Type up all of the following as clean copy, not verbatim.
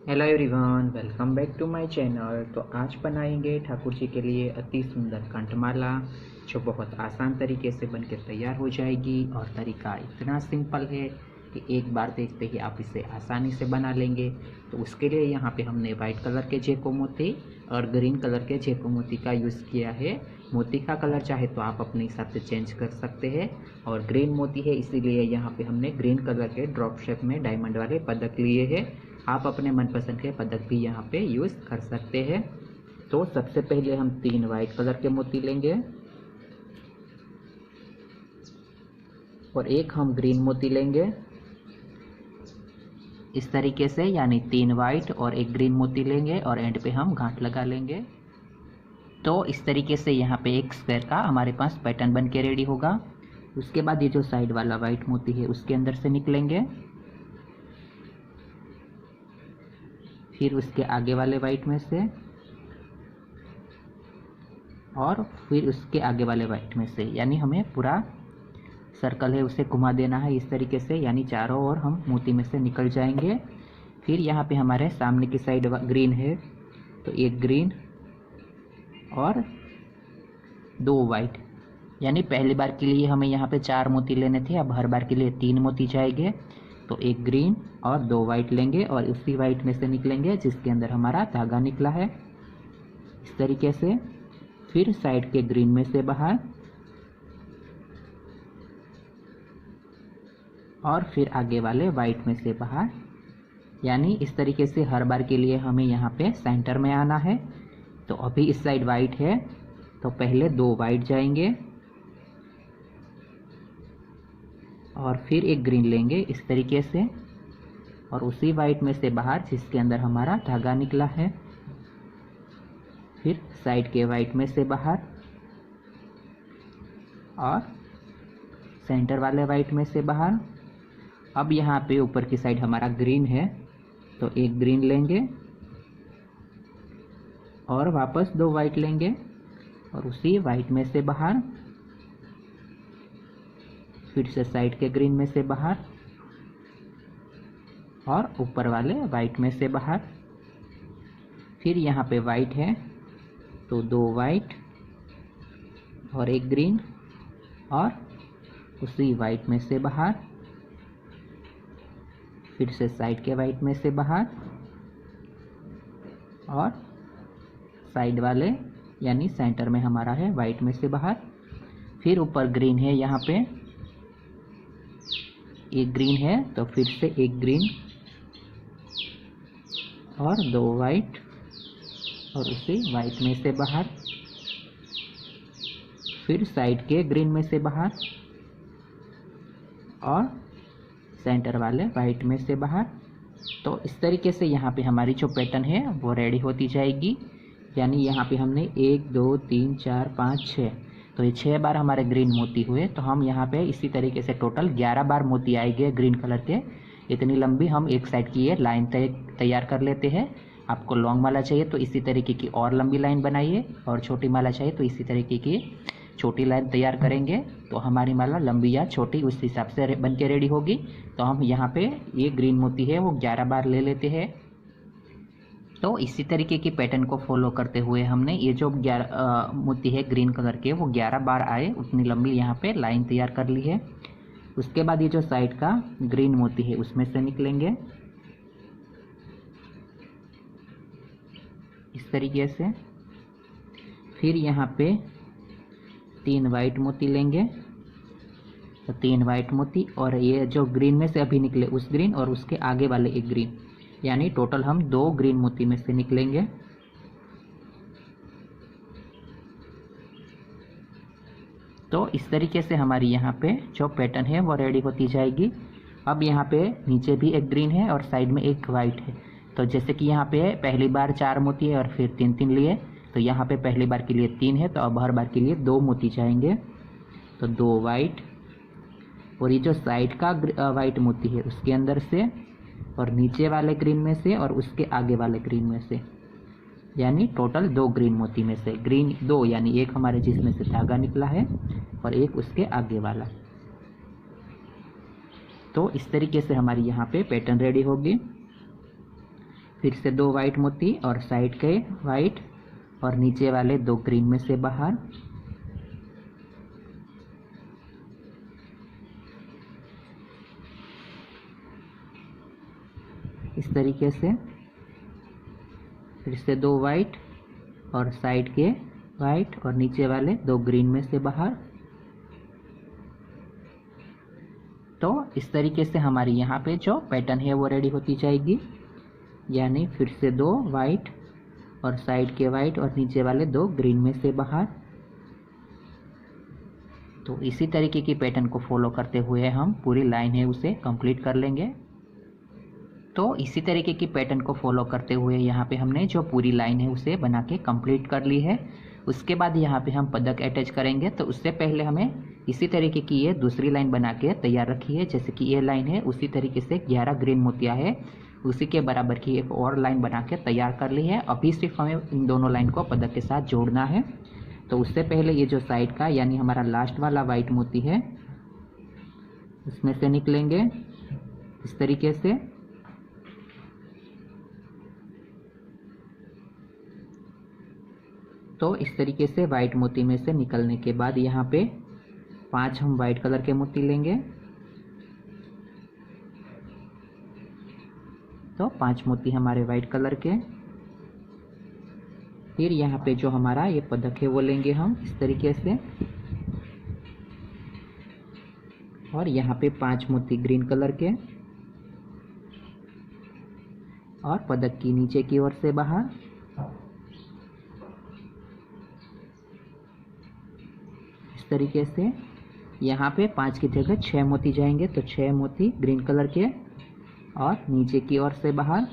Hello everyone, welcome back to my channel. तो आज बनाएंगे ठाकुर जी के लिए अति सुंदर कंठमाला, जो बहुत आसान तरीके से बनकर तैयार हो जाएगी। और तरीका इतना सिंपल है कि एक बार देखते ही आप इसे आसानी से बना लेंगे। तो उसके लिए यहाँ पे हमने वाइट कलर के जेको मोती और ग्रीन कलर के जेको मोती का यूज़ किया है। मोती का कलर चाहे तो आप अपने हिसाब से चेंज कर सकते हैं। और ग्रीन मोती है इसीलिए यहाँ पे हमने ग्रीन कलर के ड्रॉप शेप में डायमंड वाले पदक लिए हैं। आप अपने मनपसंद के पदक भी यहाँ पे यूज़ कर सकते हैं। तो सबसे पहले हम 3 वाइट कलर के मोती लेंगे और एक हम ग्रीन मोती लेंगे इस तरीके से, यानी 3 वाइट और एक ग्रीन मोती लेंगे और एंड पे हम गांठ लगा लेंगे। तो इस तरीके से यहाँ पे एक स्क्वायर का हमारे पास पैटर्न बन के रेडी होगा। उसके बाद ये जो साइड वाला वाइट मोती है उसके अंदर से निकलेंगे, फिर उसके आगे वाले वाइट में से और फिर उसके आगे वाले वाइट में से, यानी हमें पूरा सर्कल है उसे घुमा देना है इस तरीके से, यानी चारों ओर हम मोती में से निकल जाएंगे। फिर यहाँ पे हमारे सामने की साइड ग्रीन है तो एक ग्रीन और 2 वाइट, यानी पहली बार के लिए हमें यहाँ पे 4 मोती लेने थे, अब हर बार के लिए 3 मोती जाएंगे। तो एक ग्रीन और 2 वाइट लेंगे और उसी वाइट में से निकलेंगे जिसके अंदर हमारा धागा निकला है इस तरीके से। फिर साइड के ग्रीन में से बाहर और फिर आगे वाले वाइट में से बाहर, यानी इस तरीके से हर बार के लिए हमें यहाँ पे सेंटर में आना है। तो अभी इस साइड वाइट है तो पहले 2 वाइट जाएंगे और फिर एक ग्रीन लेंगे इस तरीके से और उसी वाइट में से बाहर जिसके अंदर हमारा धागा निकला है। फिर साइड के वाइट में से बाहर और सेंटर वाले वाइट में से बाहर। अब यहाँ पे ऊपर की साइड हमारा ग्रीन है तो एक ग्रीन लेंगे और वापस 2 वाइट लेंगे और उसी वाइट में से बाहर, फिर से साइड के ग्रीन में से बाहर और ऊपर वाले वाइट में से बाहर। फिर यहाँ पे वाइट है तो 2 वाइट और एक ग्रीन और उसी वाइट में से बाहर, फिर से साइड के वाइट में से बाहर और साइड वाले यानी सेंटर में हमारा है वाइट में से बाहर। फिर ऊपर ग्रीन है, यहाँ पे एक ग्रीन है तो फिर से एक ग्रीन और 2 वाइट और उसी वाइट में से बाहर, फिर साइड के ग्रीन में से बाहर और सेंटर वाले वाइट में से बाहर। तो इस तरीके से यहाँ पे हमारी जो पैटर्न है वो रेडी होती जाएगी। यानी यहाँ पे हमने 1 2 3 4 5 6, तो ये 6 बार हमारे ग्रीन मोती हुए। तो हम यहाँ पे इसी तरीके से टोटल 11 बार मोती आएंगे ग्रीन कलर के। इतनी लंबी हम एक साइड की ये लाइन तैयार कर लेते हैं। आपको लॉन्ग माला चाहिए तो इसी तरीके की और लंबी लाइन बनाइए और छोटी माला चाहिए तो इसी तरीके की छोटी लाइन तैयार करेंगे। तो हमारी माला लंबी या छोटी उस हिसाब से बन के रेडी होगी। तो हम यहाँ पे ये ग्रीन मोती है वो 11 बार ले लेते हैं। तो इसी तरीके की पैटर्न को फॉलो करते हुए हमने ये जो 11 मोती है ग्रीन कलर के वो 11 बार आए उतनी लंबी यहाँ पे लाइन तैयार कर ली है। उसके बाद ये जो साइड का ग्रीन मोती है उसमें से निकलेंगे इस तरीके से। फिर यहाँ पे 3 वाइट मोती लेंगे तो 3 वाइट मोती और ये जो ग्रीन में से अभी निकले उस ग्रीन और उसके आगे वाले एक ग्रीन, यानी टोटल हम 2 ग्रीन मोती में से निकलेंगे। तो इस तरीके से हमारी यहाँ पे जो पैटर्न है वो रेडी होती जाएगी। अब यहाँ पे नीचे भी एक ग्रीन है और साइड में एक वाइट है। तो जैसे कि यहाँ पे पहली बार 4 मोती है और फिर 3 लिए, तो यहाँ पे पहली बार के लिए 3 है तो अब हर बार के लिए 2 मोती जाएंगे। तो 2 वाइट और ये जो साइड का वाइट मोती है उसके अंदर से और नीचे वाले ग्रीन में से और उसके आगे वाले ग्रीन में से, यानी टोटल 2 ग्रीन मोती में से ग्रीन 2, यानी एक हमारे जिसमें से धागा निकला है और एक उसके आगे वाला। तो इस तरीके से हमारी यहाँ पे पैटर्न रेडी होगी। फिर से 2 वाइट मोती और साइड के वाइट और नीचे वाले 2 ग्रीन में से बाहर। इस तरीके से फिर से 2 वाइट और साइड के वाइट और नीचे वाले 2 ग्रीन में से बाहर। तो इस तरीके से हमारी यहाँ पे जो पैटर्न है वो रेडी होती जाएगी, यानी फिर से 2 वाइट और साइड के वाइट और नीचे वाले 2 ग्रीन में से बाहर। तो इसी तरीके की पैटर्न को फॉलो करते हुए हम पूरी लाइन है उसे कंप्लीट कर लेंगे। तो इसी तरीके की पैटर्न को फॉलो करते हुए यहाँ पे हमने जो पूरी लाइन है उसे बना के कंप्लीट कर ली है। उसके बाद यहाँ पे हम पदक अटैच करेंगे, तो उससे पहले हमें इसी तरीके की ये दूसरी लाइन बना के तैयार रखी है। जैसे कि ये लाइन है उसी तरीके से 11 ग्रीन मोतियाँ है, उसी के बराबर की एक और लाइन बना के तैयार कर ली है। अभी सिर्फ हमें इन दोनों लाइन को पदक के साथ जोड़ना है। तो उससे पहले ये जो साइड का यानी हमारा लास्ट वाला वाइट मोती है उसमें से निकलेंगे इस तरीके से। तो इस तरीके से वाइट मोती में से निकलने के बाद यहाँ पे 5 हम वाइट कलर के मोती लेंगे। तो 5 मोती हमारे वाइट कलर के। फिर यहाँ पे जो हमारा ये पदक है वो लेंगे हम इस तरीके से, और यहाँ पे 5 मोती ग्रीन कलर के और पदक की नीचे की ओर से बाहर। इस तरीके से यहाँ पे 5 की जगह 6 मोती जाएंगे, तो 6 मोती ग्रीन कलर के और नीचे की ओर से बाहर।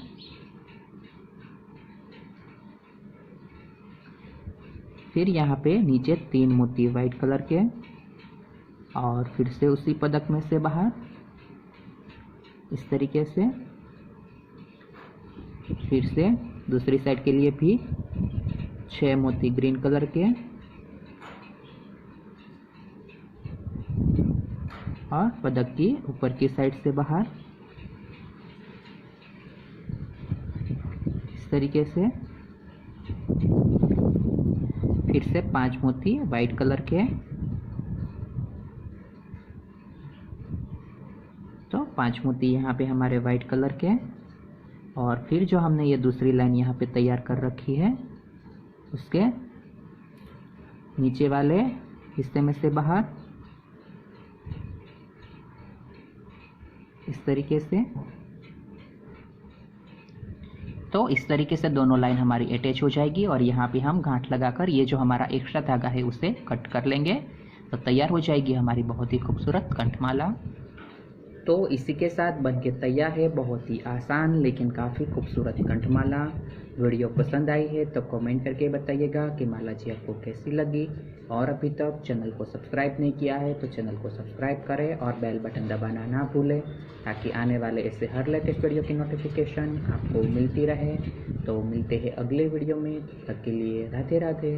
फिर यहाँ पे नीचे 3 मोती वाइट कलर के और फिर से उसी पदक में से बाहर इस तरीके से। फिर से दूसरी साइड के लिए भी 6 मोती ग्रीन कलर के और पदक की ऊपर की साइड से बाहर इस तरीके से। फिर से 5 मोती वाइट कलर के, तो 5 मोती यहाँ पे हमारे वाइट कलर के। और फिर जो हमने ये दूसरी लाइन यहाँ पे तैयार कर रखी है उसके नीचे वाले हिस्से में से बाहर इस तरीके से। तो इस तरीके से दोनों लाइन हमारी अटैच हो जाएगी और यहाँ पे हम गांठ लगाकर ये जो हमारा एक्स्ट्रा धागा है उसे कट कर लेंगे। तो तैयार हो जाएगी हमारी बहुत ही खूबसूरत कंठमाला। तो इसी के साथ बनके तैयार है बहुत ही आसान लेकिन काफ़ी खूबसूरत कंठमाला। वीडियो पसंद आई है तो कमेंट करके बताइएगा कि माला जी आपको कैसी लगी, और अभी तक चैनल को सब्सक्राइब नहीं किया है तो चैनल को सब्सक्राइब करें और बेल बटन दबाना ना भूलें, ताकि आने वाले ऐसे हर लेटेस्ट वीडियो की नोटिफिकेशन आपको मिलती रहे। तो मिलते हैं अगले वीडियो में, तब तक के लिए राधे राधे।